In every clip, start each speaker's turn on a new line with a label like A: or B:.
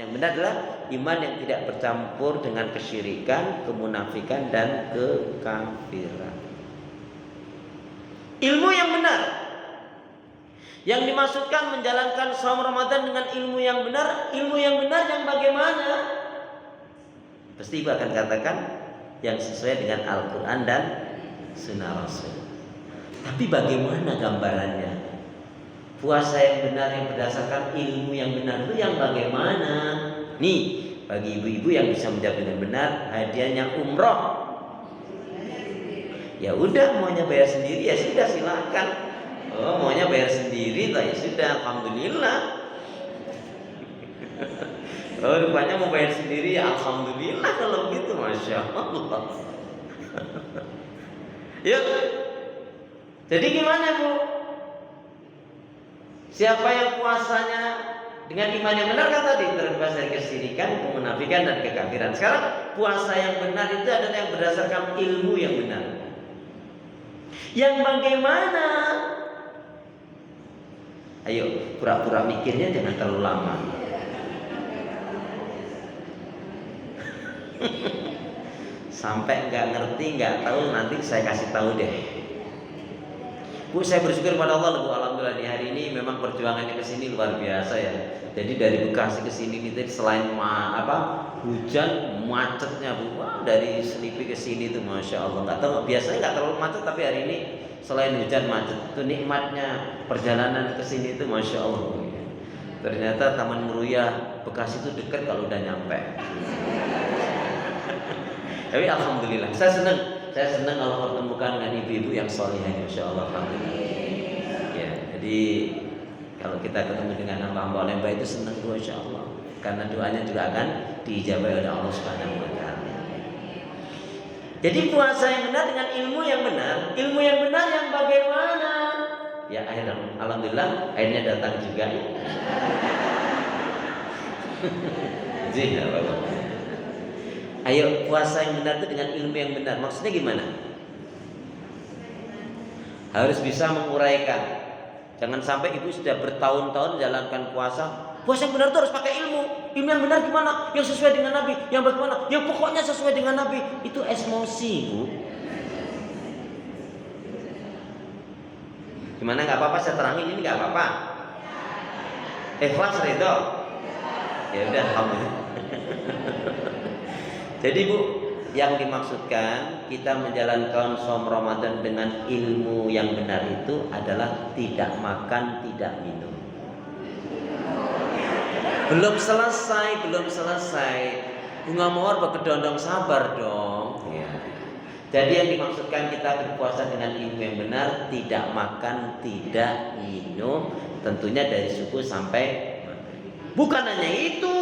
A: yang benar adalah iman yang tidak bercampur dengan kesyirikan, kemunafikan, dan kekafiran. Ilmu yang benar. Yang dimaksudkan menjalankan saum Ramadan dengan ilmu yang benar. Ilmu yang benar yang bagaimana? Pasti Ibu akan katakan yang sesuai dengan Al-Quran dan Sunnah Rasul. Tapi bagaimana gambarannya? Puasa yang benar yang berdasarkan ilmu yang benar itu yang bagaimana? Nih, bagi ibu-ibu yang bisa menjawab dengan benar, hadiahnya umroh. Ya udah, maunya bayar sendiri ya sudah, silakan. Oh, maunya bayar sendiri ya sudah, alhamdulillah. Oh, rupanya mau bayar sendiri ya alhamdulillah kalau begitu, masya Allah. Yuk. Jadi gimana Bu? Siapa yang puasanya dengan iman yang benar kan tadi terbebas dari kesyirikan, kemunafikan, dan kekafiran. Sekarang puasa yang benar itu adalah yang berdasarkan ilmu yang benar. Yang bagaimana? Ayo, pura-pura mikirnya jangan terlalu lama. Sampai nggak ngerti, nggak tahu, nanti saya kasih tahu deh. Bu, saya bersyukur pada Allah, Bu, alhamdulillah di hari ini memang perjuangannya ke sini luar biasa ya. Jadi dari Bekasi ke sini nih selain hujan, macetnya Bu. Wah, dari Selipi ke sini tuh masya Allah. Nggak tahu, biasanya nggak terlalu macet, tapi hari ini selain hujan macet. Itu nikmatnya perjalanan ke sini tuh masya Allah. Ternyata Taman Meruya Bekasi itu dekat kalau udah nyampe. Tapi alhamdulillah, saya senang kalau pertemukan dengan ibu-ibu yang solihah, insya Allah, alhamdulillah. Ya, jadi kalau kita ketemu dengan hamba-hamba yang baik itu senang doa, insya Allah, karena doanya juga akan diijabah oleh Allah Subhanahu Wa Taala. Jadi puasa yang benar dengan ilmu yang benar yang bagaimana? Ya, alhamdulillah akhirnya datang juga. Jadi apa? Ayo, puasa yang benar itu dengan ilmu yang benar. Maksudnya gimana? Harus bisa menguraikan. Jangan sampai ibu sudah bertahun-tahun menjalankan puasa. Puasa yang benar itu harus pakai ilmu. Ilmu yang benar gimana? Yang sesuai dengan Nabi. Yang bagaimana? Yang pokoknya sesuai dengan Nabi. Itu emosi, Bu. Gimana? Gak apa-apa saya terangin ini, gak apa-apa. Ikhlas ridho. Ya udah, alhamdulillah. Jadi Bu, yang dimaksudkan kita menjalankan saum Ramadan dengan ilmu yang benar itu adalah tidak makan, tidak minum. Belum selesai. Bunga mawar berkedondong, sabar dong. Ya. Jadi yang dimaksudkan kita berpuasa dengan ilmu yang benar, tidak makan, tidak minum, tentunya dari subuh sampai maghrib. Bukan hanya itu,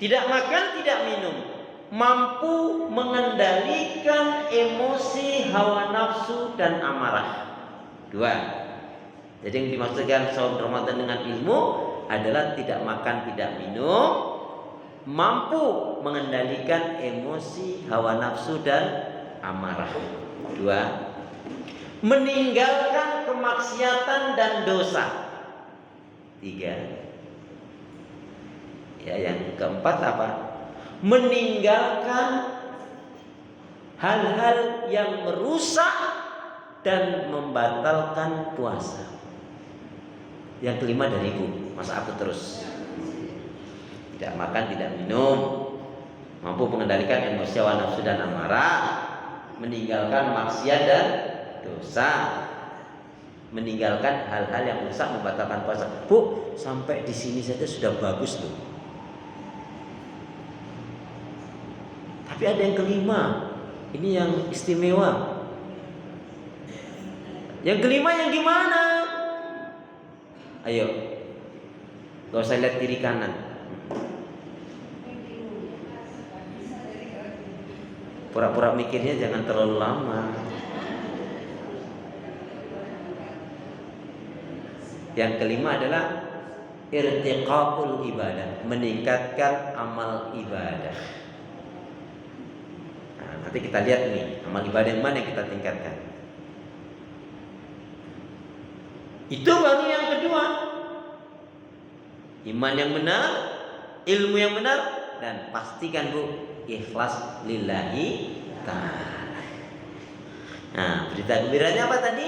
A: tidak makan, tidak minum, mampu mengendalikan emosi, hawa nafsu, dan amarah. 2. Jadi yang dimaksudkan saum Ramadan dengan ilmu adalah tidak makan, tidak minum, mampu mengendalikan emosi, hawa nafsu, dan amarah. 2. Meninggalkan kemaksiatan dan dosa. 3. Ya, yang keempat apa? Meninggalkan hal-hal yang merusak dan membatalkan puasa. Yang kelima dari Ibu, masa aku terus. Tidak makan, tidak minum, mampu mengendalikan emosi, hawa nafsu, dan amarah, meninggalkan maksiat dan dosa, meninggalkan hal-hal yang merusak, membatalkan puasa. Bu, sampai di sini saja sudah bagus loh. Tapi ada yang kelima, ini yang istimewa. Yang kelima yang gimana? Ayo, gak usah lihat kiri kanan. Pura-pura mikirnya jangan terlalu lama. Yang kelima adalah irtiqaul ibadah, meningkatkan amal ibadah. Nanti kita lihat nih, amal ibadah yang mana yang kita tingkatkan. Itu baru yang kedua. Iman yang benar, ilmu yang benar, dan pastikan Bu ikhlas lillahi ta'ala. Nah, berita gembiranya apa tadi?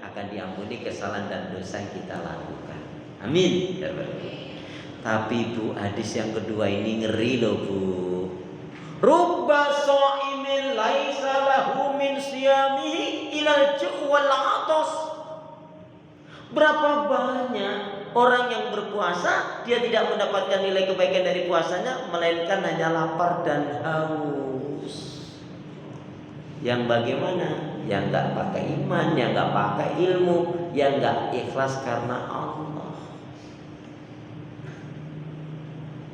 A: Akan diampuni kesalahan dan dosa yang kita lakukan. Amin. Tapi Bu, hadis yang kedua ini ngeri loh Bu. Rubba sha'imin laisa lahu min siyamihi ilal ju' wal 'atas. Berapa banyak orang yang berpuasa, dia tidak mendapatkan nilai kebaikan dari puasanya, melainkan hanya lapar dan haus. Yang bagaimana? Yang nggak pakai iman, yang nggak pakai ilmu, yang nggak ikhlas karena Allah.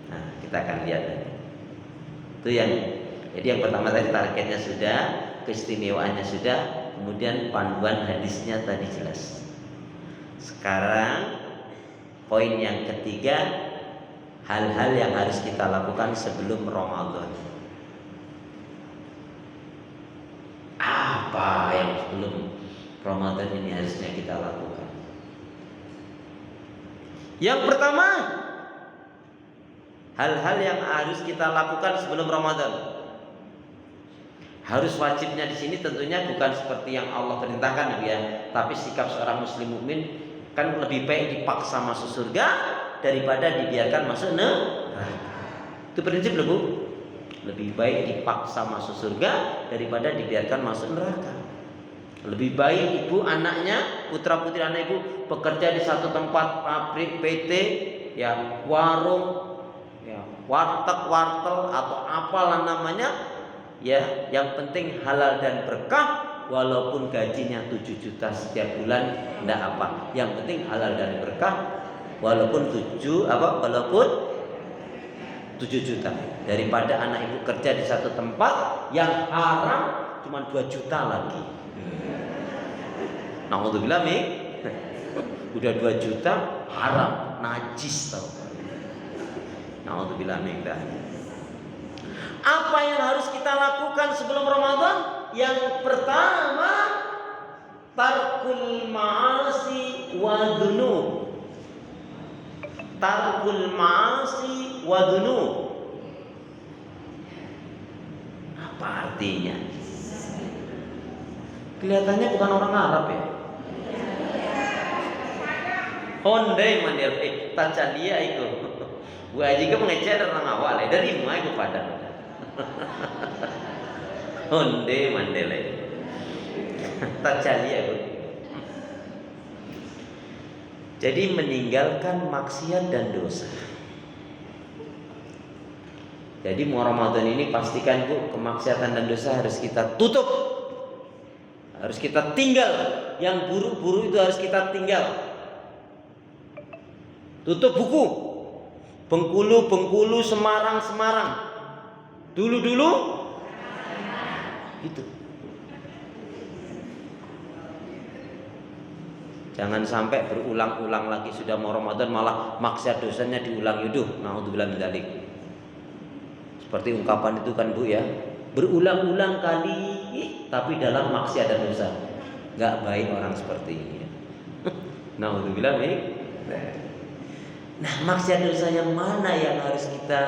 A: Nah, kita akan lihat. Itu yang, jadi yang pertama tadi targetnya sudah, keistimewaannya sudah, kemudian panduan hadisnya tadi jelas. Sekarang poin yang ketiga, hal-hal yang harus kita lakukan sebelum Ramadan. Apa yang sebelum Ramadan ini harusnya kita lakukan? Yang pertama, hal-hal yang harus kita lakukan sebelum Ramadan. Harus wajibnya di sini tentunya bukan seperti yang Allah perintahkan ya, tapi sikap seorang muslim mukmin kan lebih baik dipaksa masuk surga daripada dibiarkan masuk neraka. Itu prinsip loh Bu. Lebih baik dipaksa masuk surga daripada dibiarkan masuk neraka. Lebih baik ibu anaknya, putra putri anak ibu bekerja di satu tempat, pabrik, PT, ya warung, ya warteg, wartel atau apalah namanya, ya yang penting halal dan berkah. Walaupun gajinya 7 juta setiap bulan, enggak apa. Yang penting halal dan berkah. Walaupun 7 juta. Daripada anak ibu kerja di satu tempat yang haram cuma 2 juta lagi. Nauzubillah min. Udah 2 juta haram, najis tau. Nauzubillah min. Apa yang harus kita lakukan sebelum Ramadan? Yang pertama, tarkul ma'asi wa dzunub. Tarkul ma'asi wa dzunub. Apa artinya? Kelihatannya bukan orang Arab ya. Hondai mandel tacalia itu. Gua juga mengejar orang awal dari mulai kepada Honde mandele tacalia Bu. Jadi meninggalkan maksiat dan dosa. Jadi mau Ramadan ini pastikan Bu, kemaksiatan dan dosa harus kita tutup, harus kita tinggal. Yang buruk-buruk itu harus kita tinggal. Tutup buku. Bengkulu, Semarang. Dulu itu. Jangan sampai berulang-ulang lagi sudah mau Ramadan malah maksiat dosanya diulang yuduh. Naudzubillah min dzalik. Seperti ungkapan itu kan Bu ya, berulang-ulang kali tapi dalam maksiat dan dosa. Enggak baik orang seperti ini ya. Naudzubillah min. Nah, maksiat dosa yang mana yang harus kita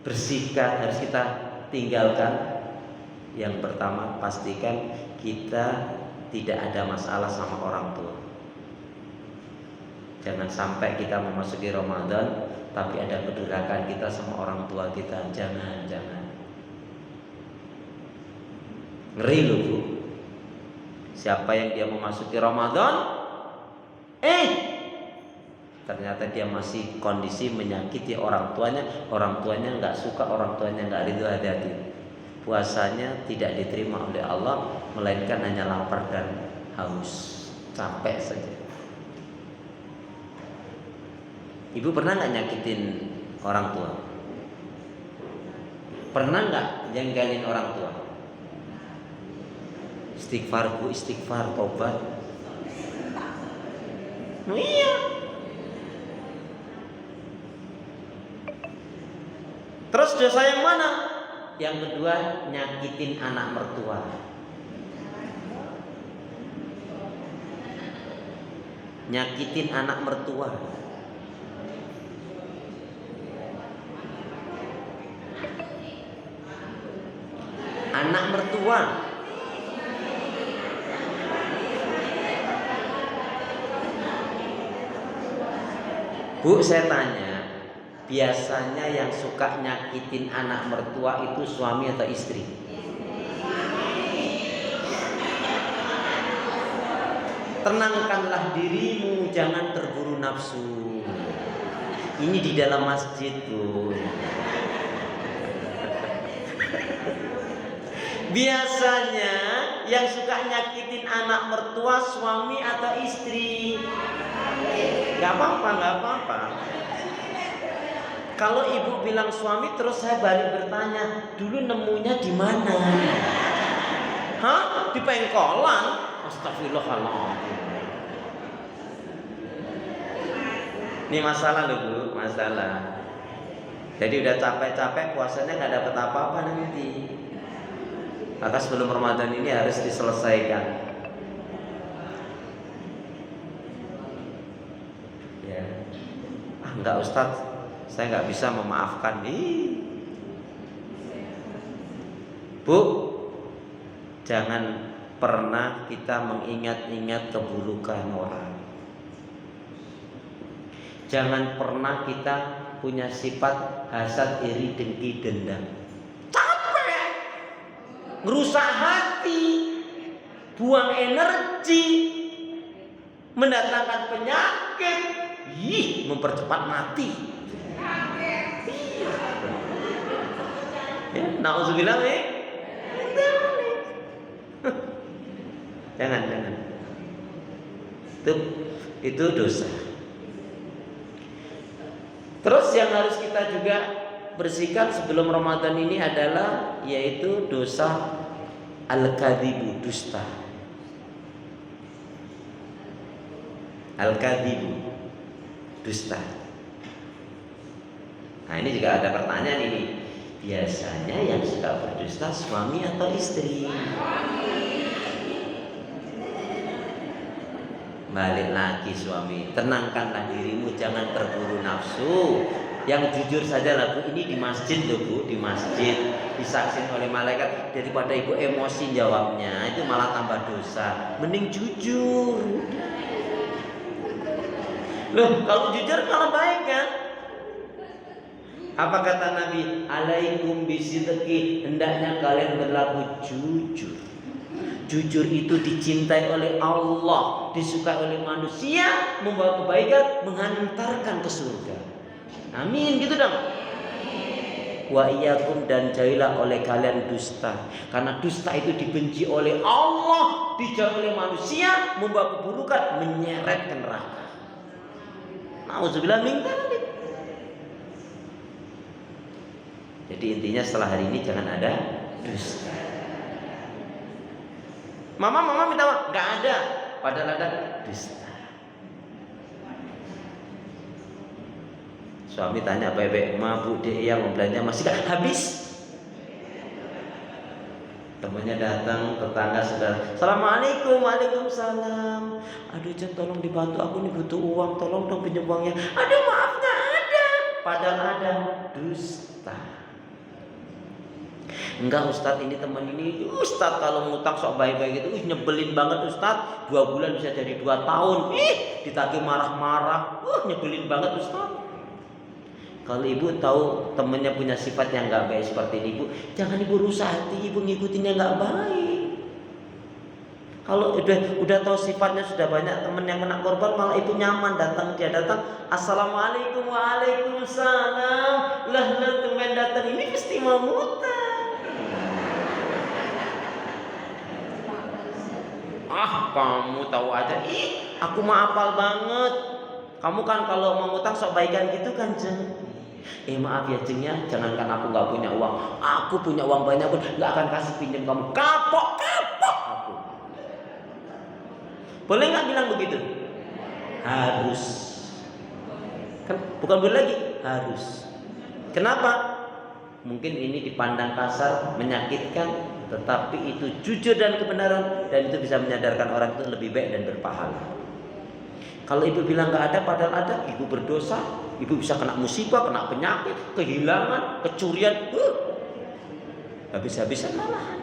A: bersihkan, harus kita tinggalkan? Yang pertama, pastikan kita tidak ada masalah sama orang tua. Jangan sampai kita memasuki Ramadan tapi ada kedurhakaan kita sama orang tua kita. Jangan. Ngeri loh Bu. Siapa yang dia memasuki Ramadan ternyata dia masih kondisi menyakiti orang tuanya nggak suka, orang tuanya nggak ridho, hati-hati. Puasanya tidak diterima oleh Allah, melainkan hanya lapar dan haus, capek saja. Ibu pernah nggak nyakitin orang tua? Pernah nggak jengkelin orang tua? Istighfar Bu, istighfar, tobat. Iya. Terus dosa yang mana? Yang kedua, nyakitin anak mertua. Nyakitin anak mertua. anak mertua. Bu, saya tanya, biasanya yang suka nyakitin anak mertua itu suami atau istri? Tenangkanlah dirimu, jangan terburu nafsu. Ini di dalam masjid tuh. Biasanya yang suka nyakitin anak mertua suami atau istri? Gak apa-apa. Kalau ibu bilang suami, terus saya balik bertanya, dulu nemunya di mana? Hah? Di pengkolan? Astagfirullahaladzim. Ini masalah loh Bu, masalah. Jadi udah capek-capek puasanya nggak dapat apa-apa nanti. Maka sebelum Ramadan ini harus diselesaikan. Ya, enggak Ustadz, saya nggak bisa memaafkan. Bu, jangan pernah kita mengingat-ingat keburukan orang. Jangan pernah kita punya sifat hasad, iri, dengki, dendam. Capek, ngerusak hati, buang energi, mendatangkan penyakit, mempercepat mati. Ya, na'udzubillah jangan. Itu dosa. Terus yang harus kita juga bersihkan sebelum Ramadan ini adalah yaitu dosa al-kadzibu, dusta. Al-kadzibu, dusta. Nah, ini juga ada pertanyaan ini. Biasanya yang suka berdusta suami atau istri? Balik lagi suami, tenangkanlah dirimu, jangan terburu nafsu. Yang jujur saja lah Bu, ini di masjid loh Bu, di masjid disaksin oleh malaikat. Daripada ibu emosi jawabnya, itu malah tambah dosa. Mending jujur. Loh, kalau jujur malah baik kan? Apa kata Nabi? Alaikum bisidqi, hendaknya kalian berlaku jujur. Jujur itu dicintai oleh Allah, disukai oleh manusia, membawa kebaikan, mengantarkan ke surga. Amin, gitu dong. Wa iyyakum, dan jauhilah oleh kalian dusta, karena dusta itu dibenci oleh Allah, dijauhi oleh manusia, membawa keburukan, menyeret ke neraka. Nauzubillah min dzalik. Jadi intinya setelah hari ini jangan ada dusta. Mama minta maaf, nggak ada, padahal ada dusta. Suami tanya, bebek, ma Bu dek yang mau belanja masih gak habis? Temannya datang, tetangga sudah, Assalamualaikum, waalaikumsalam. Aduh Jen, tolong dibantu, aku nih butuh uang, tolong dong pinjam uangnya. Aduh maaf nggak ada, padahal ada dusta. Enggak Ustadz, ini teman ini Ustadz kalau ngutang sok baik-baik itu nyebelin banget Ustadz. 2 bulan bisa jadi 2 tahun. Ditagih marah-marah. Nyebelin banget Ustadz. Kalau ibu tahu temennya punya sifat yang nggak baik seperti ini, ibu jangan ibu rusak hati, ibu ngikutinnya nggak baik. Kalau udah tahu sifatnya, sudah banyak temen yang kena korban, malah ibu nyaman datang, dia datang, Assalamualaikum, waalaikumsalam. Lah temen datang ini mesti mau ngutang. Kamu tahu aja, aku mah hafal banget. Kamu kan kalau mau ngutang sok baikan gitu kan Jeng. Maaf ya Jeng ya, jangankan aku nggak punya uang, aku punya uang banyak pun nggak akan kasih pinjam kamu. Kapok aku. Boleh nggak bilang begitu? Harus. Kan bukan boleh lagi, harus. Kenapa? Mungkin ini dipandang kasar, menyakitkan, tetapi itu jujur dan kebenaran, dan itu bisa menyadarkan orang itu lebih baik dan berpahala. Kalau ibu bilang nggak ada padahal ada, ibu berdosa, ibu bisa kena musibah, kena penyakit, kehilangan, kecurian, habis-habisan malahan.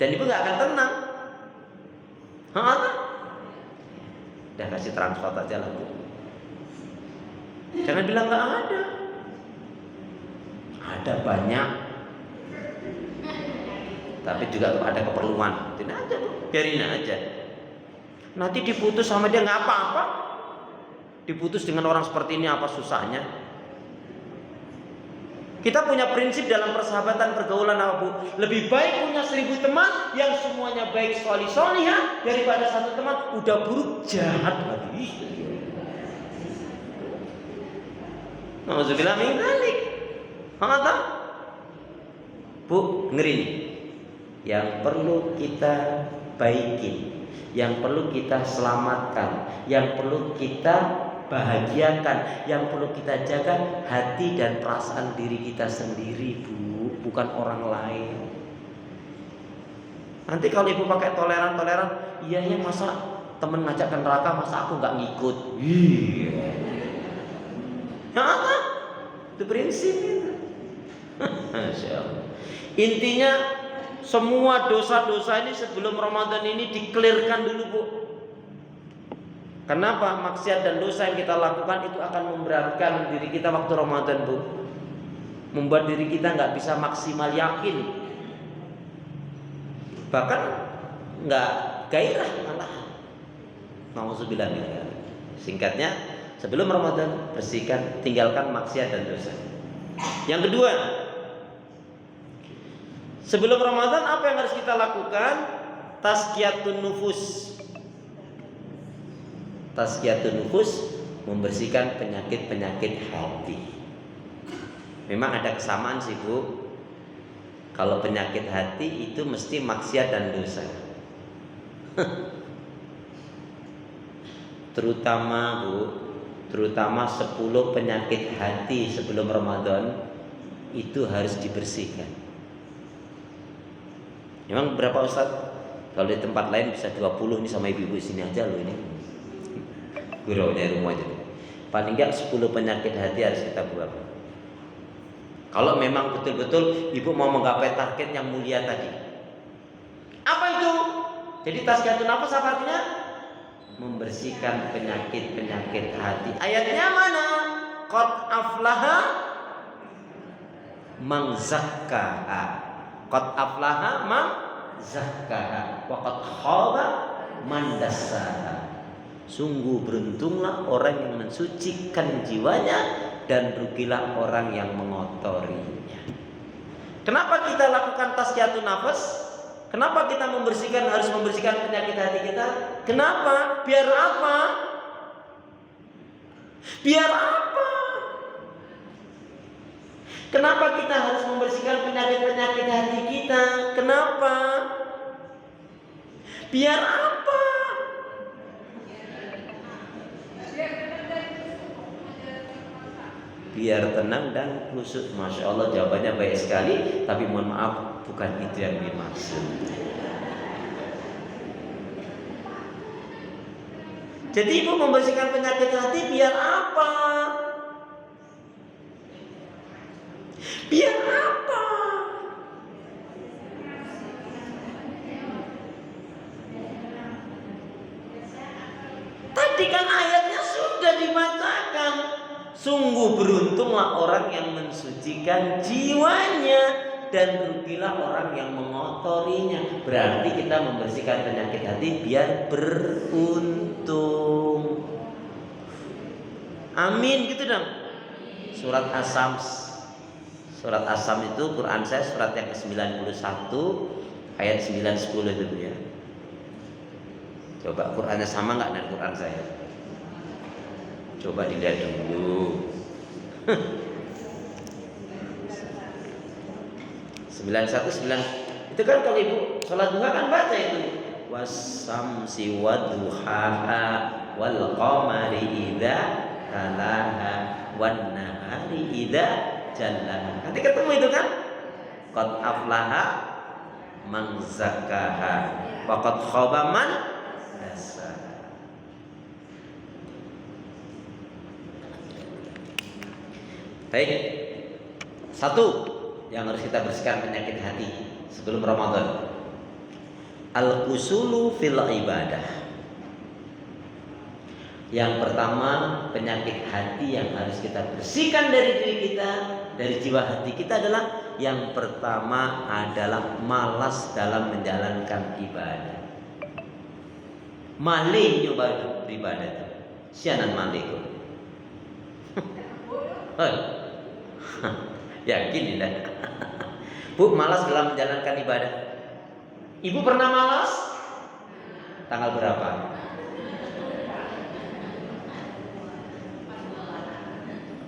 A: Dan ibu nggak akan tenang. Udah kasih transport aja lah Bu. Jangan bilang nggak ada. Ada banyak. Tapi juga ada keperluan. Tidak aja Bu, biarin aja. Nanti diputus sama dia nggak apa-apa. Diputus dengan orang seperti ini apa susahnya? Kita punya prinsip dalam persahabatan pergaulan apa Bu? Lebih baik punya 1000 teman yang semuanya baik solihah daripada satu teman udah buruk jahat lagi. Nauzubillah min dzalik. Bu, ngeri nih. Yang perlu kita baikin, yang perlu kita selamatkan, yang perlu kita bahagiakan, yang perlu kita jaga hati dan perasaan diri kita sendiri Bu, bukan orang lain. Nanti kalau ibu pakai toleran, iya ya masa temen ngajak ke neraka masa aku nggak ngikut? Iya. Ya apa? Itu prinsip itu. Masya Allah. Intinya semua dosa-dosa ini sebelum Ramadan ini dikelirkan dulu Bu. Kenapa? Maksiat dan dosa yang kita lakukan itu akan memberatkan diri kita waktu Ramadan Bu. Membuat diri kita nggak bisa maksimal yakin. Bahkan nggak gairah malah. Nauzubillah min dzalik. Singkatnya, sebelum Ramadan bersihkan, tinggalkan maksiat dan dosa. Yang kedua, sebelum Ramadan apa yang harus kita lakukan? Tazkiyatun nufus. Tazkiyatun nufus, membersihkan penyakit-penyakit hati. Memang ada kesamaan sih Bu. Kalau penyakit hati itu mesti maksiat dan dosa. Terutama Bu, terutama 10 penyakit hati sebelum Ramadan itu harus dibersihkan. Memang berapa Ustaz? Kalau di tempat lain bisa 20, ini sama ibu-ibu sini aja loh ini. Gurau dari rumah aja. Paling enggak 10 penyakit hati harus kita buang. Kalau memang betul-betul ibu mau menggapai target yang mulia tadi. Apa itu? Jadi tazkiyatun nafas apa artinya? Membersihkan penyakit-penyakit hati. Ayatnya mana? Qad aflaha man zakkaha. Qad aflaha man zakkaha wa qad khaba man dassaha. Sungguh beruntunglah orang yang mensucikan jiwanya dan rugilah orang yang mengotorinya. Kenapa kita lakukan tazkiyatun nafas? Kenapa kita harus membersihkan penyakit hati kita? Kenapa? Biar apa? Biar apa? Kenapa kita harus membersihkan penyakit-penyakit hati kita? Kenapa? Biar apa? Biar tenang dan khusyuk. Masya Allah, jawabannya baik sekali. Tapi mohon maaf, bukan itu yang dimaksud. Jadi ibu membersihkan penyakit hati biar apa? Biar apa? Tadi kan ayatnya sudah dibacakan. Sungguh beruntunglah orang yang mensucikan jiwanya dan rugilah orang yang mengotorinya. Berarti kita membersihkan penyakit hati biar beruntung. Amin gitu dong. Surat As-Sam. Surat As-Sam itu Quran saya surat yang ke-91 ayat 9-10 itu ya. Coba Qurannya sama nggak dengan Quran saya? Coba dilihat dulu. 91 itu kan kalau ibu sholat duha kan baca itu wasamsi waduhaha wal qamari idza talaha wan nahari idza jallaha. Nanti ketemu itu kan qad aflaha man zakkaha wa qad khaba man dassaha. Baik, satu yang harus kita bersihkan penyakit hati sebelum Ramadan. Al-qusulu fil ibadah. Yang pertama, penyakit hati yang harus kita bersihkan dari diri kita, dari jiwa hati kita adalah yang pertama adalah malas dalam menjalankan ibadah. Malih nyoba beribadah itu. Sianan malih kok. Yakin tidak? Bu, malas dalam menjalankan ibadah. Ibu pernah malas? Tanggal berapa?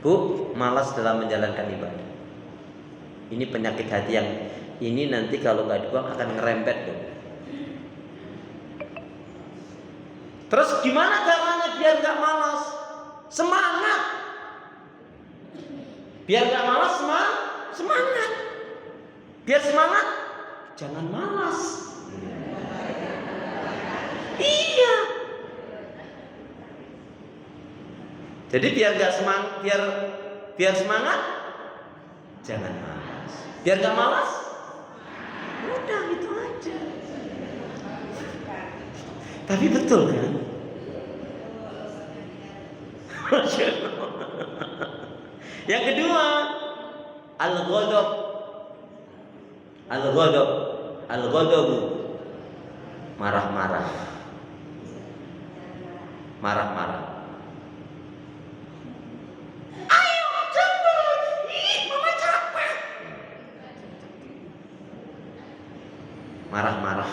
A: Bu, malas dalam menjalankan ibadah. Ini penyakit hati yang ini nanti kalau nggak dibuang akan ngerempet dong. Terus gimana caranya biar nggak malas? Semangat. Biar nggak malas, semangat. Biar semangat, jangan malas. Iya. Jadi biar nggak semangat, biar semangat, jangan malas. Biar nggak malas, udah gitu aja. Tapi betul kan? Yang kedua, al-ghadab. Al-ghadabu. Marah-marah. Ayo cepet. Mama capek. Marah-marah.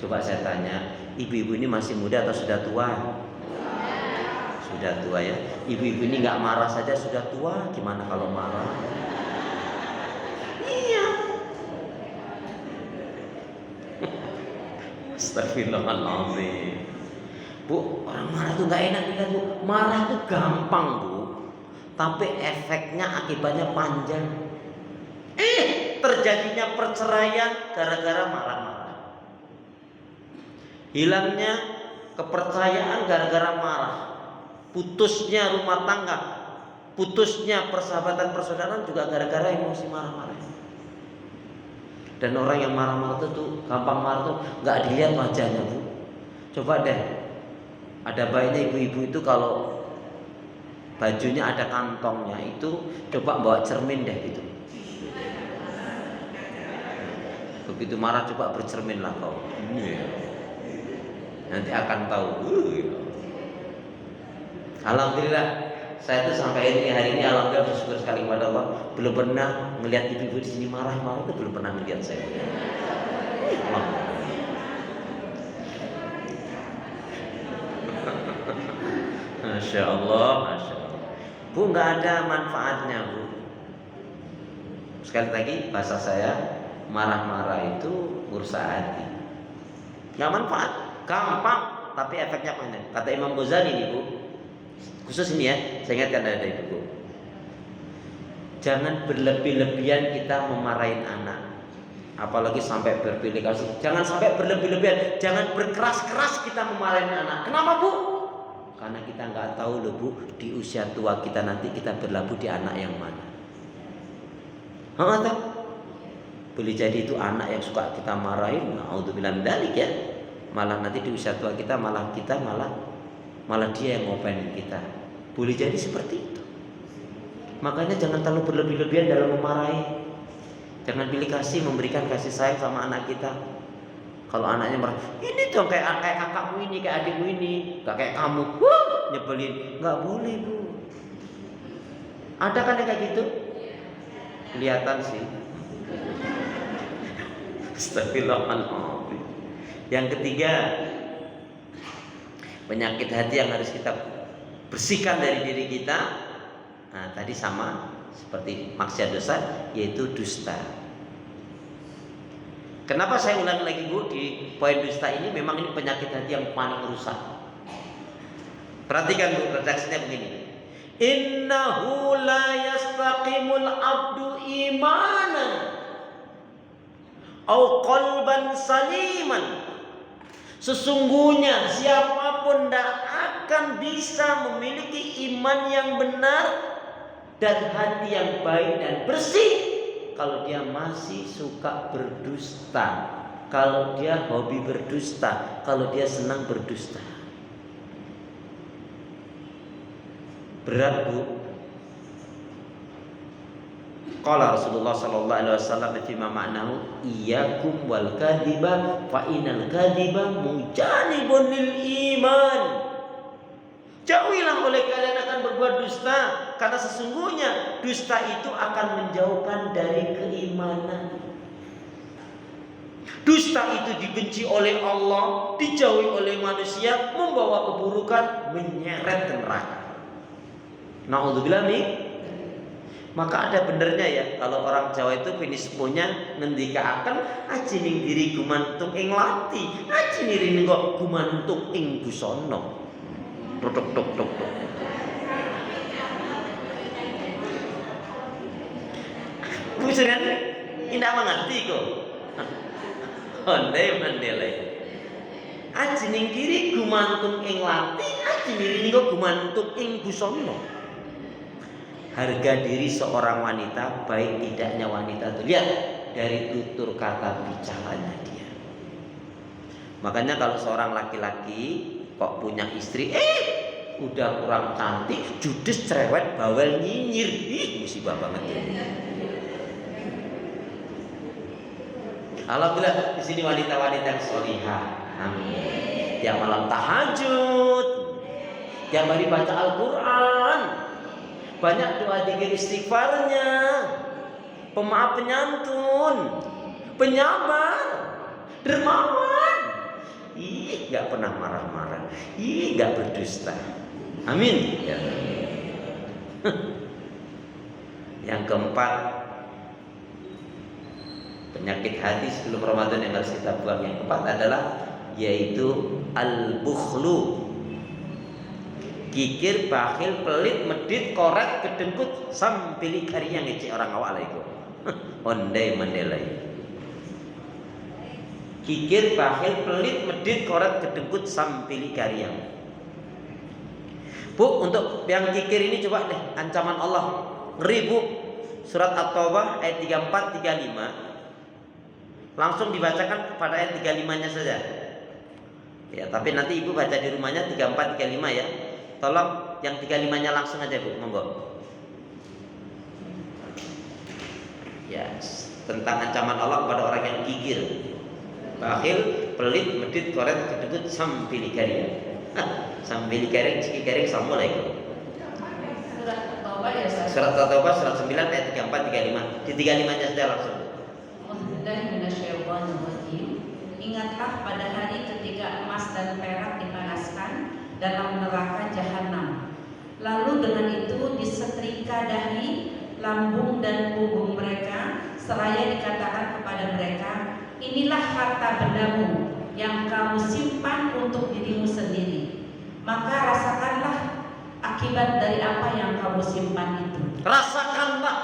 A: Coba saya tanya, ibu-ibu ini masih muda atau sudah tua? Sudah tua ya. Ibu-ibu ini nggak marah saja sudah tua, gimana kalau marah? Iya. Astagfirullahaladzim. Bu, orang marah tuh nggak enak dilihat bu. Marah tuh gampang bu, tapi efeknya akibatnya panjang. Terjadinya perceraian gara-gara marah-marah. Hilangnya kepercayaan gara-gara marah. Putusnya rumah tangga, putusnya persahabatan persaudaraan juga gara-gara emosi marah-marah. Dan orang yang marah-marah itu tuh gampang marah tuh nggak dilihat wajahnya bu. Coba deh, ada baiknya ibu-ibu itu kalau bajunya ada kantongnya itu coba bawa cermin deh gitu. Begitu marah coba bercerminlah kau. Nanti akan tahu. Alhamdulillah saya tuh sampai hari ini alhamdulillah bersyukur sekali kepada Allah, belum pernah melihat ibu-ibu di sini marah-marah, itu belum pernah melihat saya. Masya Allah, Masya Allah. Bu, nggak ada manfaatnya bu. Sekali lagi bahasa saya, marah-marah itu merusak hati. Nggak manfaat, gampang, tapi efeknya panjang. Kata Imam Ghazali nih bu, khusus ini ya, saya ingatkan ada ibu. Jangan berlebih-lebihan kita memarahin anak, apalagi sampai berpilih kasih. Jangan sampai berlebih-lebihan, jangan berkeras-keras kita memarahin anak. Kenapa bu? Karena kita nggak tahu loh bu, di usia tua kita nanti kita berlabuh di anak yang mana. Tahu? Boleh jadi itu anak yang suka kita marahin, naudzubillah min dzalik ya. Malah nanti di usia tua kita malah dia yang ngopain kita. Boleh jadi seperti itu. Makanya jangan terlalu berlebih-lebihan dalam memarahi. Jangan pilih kasih, memberikan kasih sayang sama anak kita. Kalau anaknya marah, ini dong kayak kakakmu ini, kayak adikmu ini, gak kayak kamu, nyebelin. Gak boleh bu. Ada kan yang kayak gitu? Kelihatan sih. Astagfirullahaladzim. Yang ketiga, penyakit hati yang harus kita bersihkan dari diri kita. Nah, tadi sama seperti maksiat dosa, yaitu dusta. Kenapa saya ulang lagi bu di poin dusta ini? Memang ini penyakit hati yang paling rusak. Perhatikan bu, redaksinya begini. Innahu la yastaqimul abdu imanan au qalban saliman. Sesungguhnya siapapun tidak akan bisa memiliki iman yang benar dan hati yang baik dan bersih kalau dia masih suka berdusta. kalau dia hobi berdusta, kalau dia senang berdusta. Berat, Bu. Qala Rasulullah sallallahu alaihi wasallam fi ma ma'nahu iyyakum wal kadhiba fa innal kadhiba mujanibun lil iman. Jauhilah oleh kalian akan berbuat dusta, karena sesungguhnya dusta itu akan menjauhkan dari keimanan. Dusta itu dibenci oleh Allah, dijauhi oleh manusia, membawa keburukan, menyeret ke neraka. Na'udzubillah nih. Maka ada benernya ya, kalau orang Jawa itu finisponya ngendikaaken aji ning diri gumantung ing lati, aji niri kok gumantung ing busana. Tok tok tok tok. Bukan indah mengerti kok. Ondai mandele. Aji ning diri gumantung ing lati, aji niri kok gumantung ing busana. Harga diri seorang wanita, baik tidaknya wanita itu lihat dari tutur kata bicaranya dia. Makanya kalau seorang laki-laki kok punya istri, udah kurang cantik, judes, cerewet, bawel, nyinyir, musibah banget ya. Alhamdulillah di sini wanita-wanita yang sholihah, amin. Tiap malam tahajud, tiap hari baca Al-Quran, banyak doa zikir istighfarnya, pemaaf penyantun, penyabar, dermawan, gak pernah marah-marah, gak berdusta, amin ya. Yang keempat, penyakit hati sebelum Ramadan yang harus kita buang. Yang keempat adalah yaitu al-bukhlu, kikir, bakhil, pelit, medit, korek, kedengkut, sampili kari yang ngecek orang awak lagi. Ondai mandelai. Kikir, bakhil, pelit, medit, korek, kedengkut, sampili kari yang. Bu, untuk yang kikir ini coba deh, ancaman Allah ngeri, Bu. Surat At-Taubah ayat 34 35. Langsung dibacakan pada ayat 35-nya saja. Ya, tapi nanti Ibu baca di rumahnya 34 35 ya. Tolong yang 35-nya langsung aja, Bu, monggo. Ya, tentang ancaman Allah kepada orang yang kikir, bakhil, pelit, medit, korek, kedengkut, sampili kari. Sampili kari, ciki kari, assalamualaikum.
B: Surat At-Taubah ya,
A: Surat At-Taubah surat 9 ayat 34 35. Di 35-nya saja langsung.
B: Ingatlah pada hari ketika emas dan perak dipanaskan dalam neraka jahanam. Lalu dengan itu disetrika dahi, lambung dan punggung mereka, seraya dikatakan kepada mereka, inilah harta bendamu yang kamu simpan untuk dirimu sendiri. Maka rasakanlah akibat dari apa yang kamu simpan itu.
A: Rasakanlah.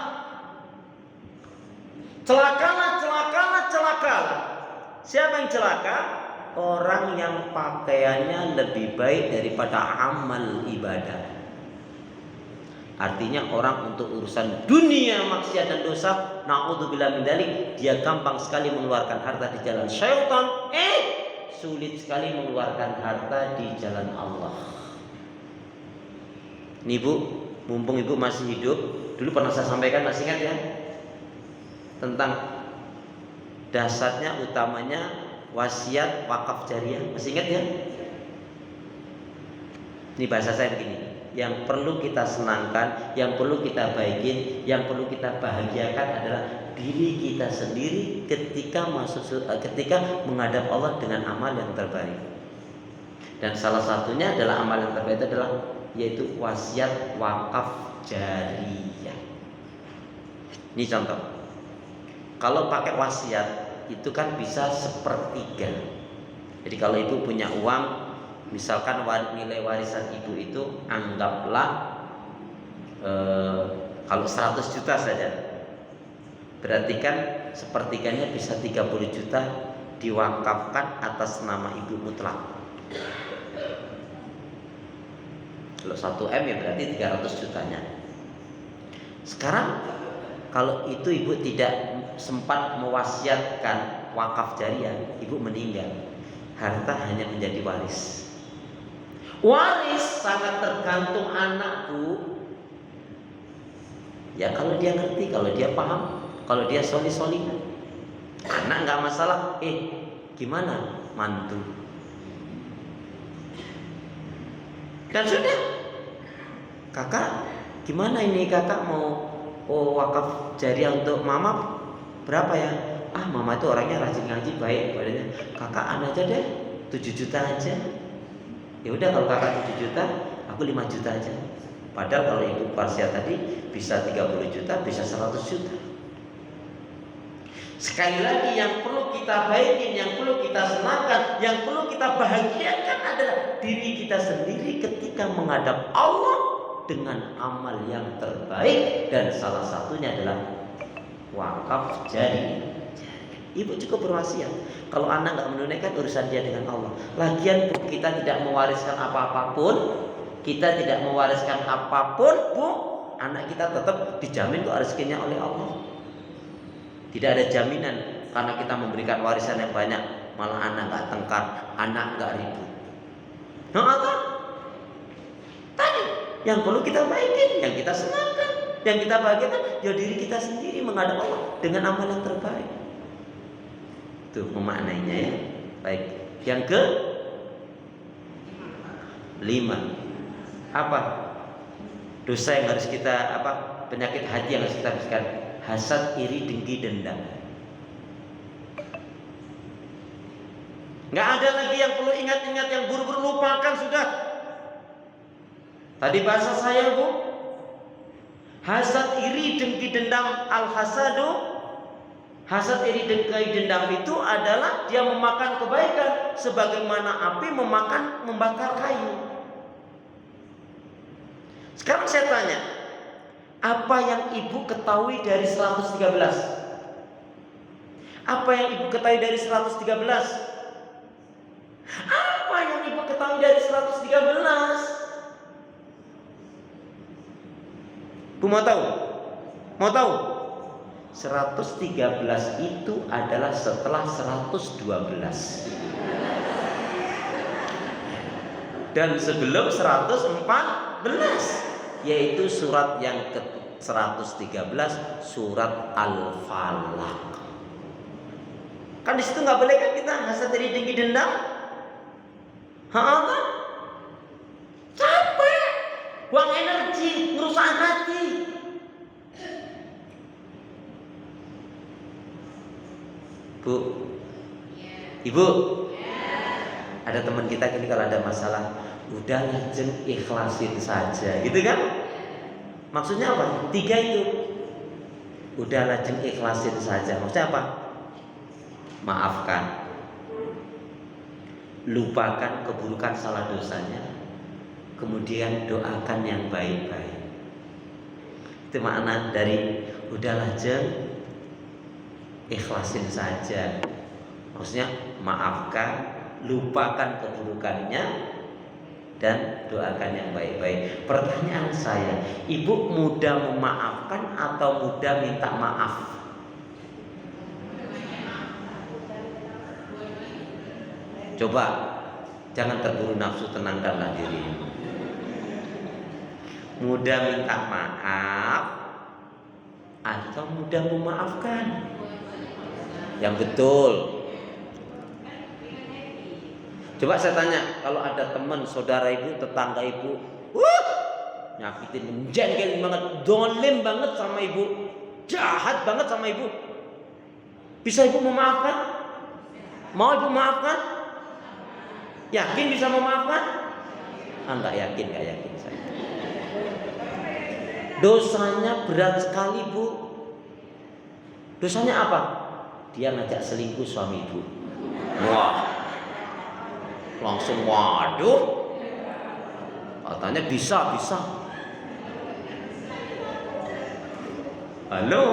A: Celakalah, celakalah, celakalah. Siapa yang celaka? Orang yang pakaiannya lebih baik daripada amal ibadah. Artinya orang untuk urusan dunia, maksiat dan dosa, na'udzubillah min dzalik, dia gampang sekali mengeluarkan harta di jalan syaitan, sulit sekali mengeluarkan harta di jalan Allah. Nih Bu, mumpung Ibu masih hidup, dulu pernah saya sampaikan, masih ingat ya? Tentang dasarnya, utamanya wasiat wakaf jariah, masih ingat ya? Ini bahasa saya begini, yang perlu kita senangkan, yang perlu kita baikin, yang perlu kita bahagiakan adalah diri kita sendiri ketika ketika menghadap Allah dengan amal yang terbaik. Dan salah satunya adalah amal yang terbaik adalah yaitu wasiat wakaf jariah. Ini contoh. Kalau pakai wasiat itu kan bisa sepertiga. Jadi kalau ibu punya uang, misalkan nilai warisan ibu itu anggaplah kalau 100 juta saja, berarti kan sepertiganya bisa 30 juta diwakafkan atas nama ibu mutlak. Kalau 1 M ya berarti 300 jutanya. Sekarang kalau itu ibu tidak sempat mewasiatkan wakaf jariah, ibu meninggal, harta hanya menjadi waris. Waris sangat tergantung anak, Bu. Ya kalau dia ngerti, kalau dia paham, kalau dia solih-solih, anak nggak masalah. Gimana mantu? Dan sudah, kakak, gimana ini kakak mau wakaf jariah untuk mama berapa ya? Mama itu orangnya rajin ngaji, baik badannya. Kakak aja deh, 7 juta aja. Ya udah, kalau kakak 7 juta, aku 5 juta aja. Padahal kalau ibu Parsia tadi bisa 30 juta, bisa 100 juta. Sekali lagi, yang perlu kita baikin, yang perlu kita senangkan, yang perlu kita bahagiakan adalah diri kita sendiri ketika menghadap Allah dengan amal yang terbaik, dan salah satunya adalah wakaf jariah. Ibu cukup berwasiat. Kalau anak nggak menunaikan, urusan dia dengan Allah. Lagian Bu, kita tidak mewariskan apapun, Bu. Anak kita tetap dijamin kok rezekinya oleh Allah. Tidak ada jaminan karena kita memberikan warisan yang banyak, malah anak nggak tengkar, anak nggak ribut. Tadi yang perlu kita baikin, yang kita senangkan, yang kita bahagiakan, ya diri kita sendiri menghadap Allah dengan amal yang terbaik. Tuh memaknainya ya. Baik. Yang ke 5. Apa? Dosa yang harus kita penyakit hati yang harus kita bersihkan. Hasad, iri, dengki, dendam. Nggak ada lagi yang perlu ingat-ingat, yang buru-buru lupakan sudah. Tadi bahasa saya, Bu. Hasad, iri, dengki, dendam, al-hasadu. Hasad, iri, dengki, dendam itu adalah dia memakan kebaikan sebagaimana api membakar kayu. Sekarang saya tanya, apa yang ibu ketahui dari 113? Apa yang ibu ketahui dari 113? Apa yang ibu ketahui dari 113? Bu mau tahu? Mau tahu? 113 itu adalah setelah 112 dan sebelum 114, yaitu surat yang ke 113, surat Al-Falaq. Kan di situ nggak boleh kan kita hasad, iri, dengki, dendam? Kan? Capek, buang energi, ngerusak hati. Bu, ibu, ada teman kita gini, kalau ada masalah, udahlah jeng, ikhlasin saja, gitu kan? Maksudnya apa? 3 itu. Udahlah jeng, ikhlasin saja. Maksudnya apa? Maafkan, lupakan keburukan salah dosanya, kemudian doakan yang baik-baik. Itu makna dari udahlah jeng, ikhlasin saja. Maksudnya maafkan, lupakan keburukannya, dan doakan yang baik-baik. Pertanyaan saya, ibu mudah memaafkan atau mudah minta maaf? Coba, jangan terburu nafsu, tenangkanlah diri. Mudah minta maaf atau mudah memaafkan? Yang betul. Coba saya tanya, kalau ada teman, saudara ibu, tetangga ibu, nyakitin, menjengkelin banget, dolim banget sama ibu, jahat banget sama ibu, bisa ibu memaafkan? Mau ibu maafkan? Yakin bisa memaafkan? Enggak yakin saya. Dosanya berat sekali, Bu. Dosanya apa? Dia ngajak selingkuh suami ibu. Wah, langsung waduh, katanya bisa. Halo,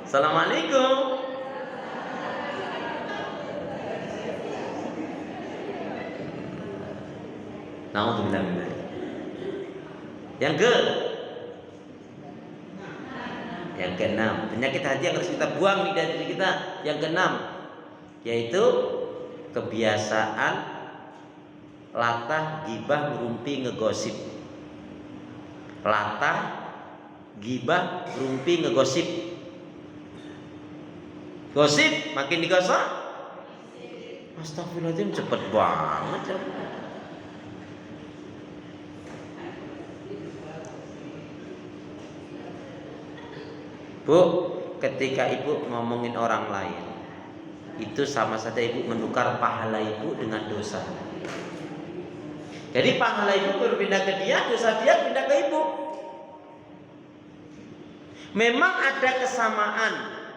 A: assalamualaikum. Nauzubillah. Yang ke-6, penyakit hati yang harus kita buang dari diri kita. Yang ke-6, yaitu kebiasaan latah, gibah, ngerumpi, ngegosip. Latah, gibah, ngerumpi, ngegosip. Gosip makin digosok. Astagfirullahaladzim, cepet banget ya. Bu, ketika ibu ngomongin orang lain, itu sama saja ibu menukar pahala ibu dengan dosa. Jadi pahala ibu berpindah ke dia, dosa dia pindah ke ibu. Memang ada kesamaan,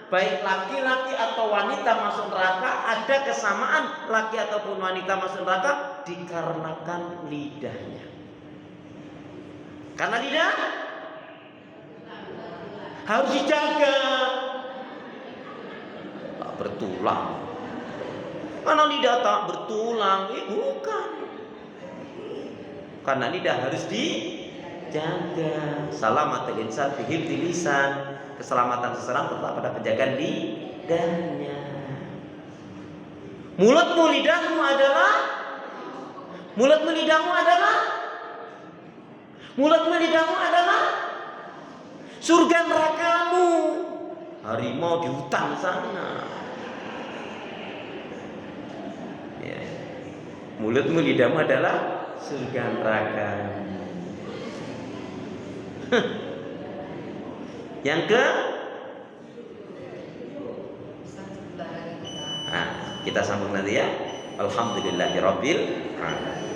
A: baik laki-laki atau wanita masuk neraka, ada kesamaan laki ataupun wanita masuk neraka dikarenakan lidahnya. Karena lidah harus dijaga, tak bertulang. Karena lidah tak bertulang, bukan. Karena lidah harus dijaga. Salamatul insan fi hifdzil lisan. Keselamatan seseorang tetap pada penjagaan lidahnya. Mulutmu lidahmu adalah surga nerakamu. Harimau di hutan sana. Ya. Mulutmu lidahmu adalah surga neraka. Yang ke kita sambung nanti ya. Alhamdulillahirabbil alamin.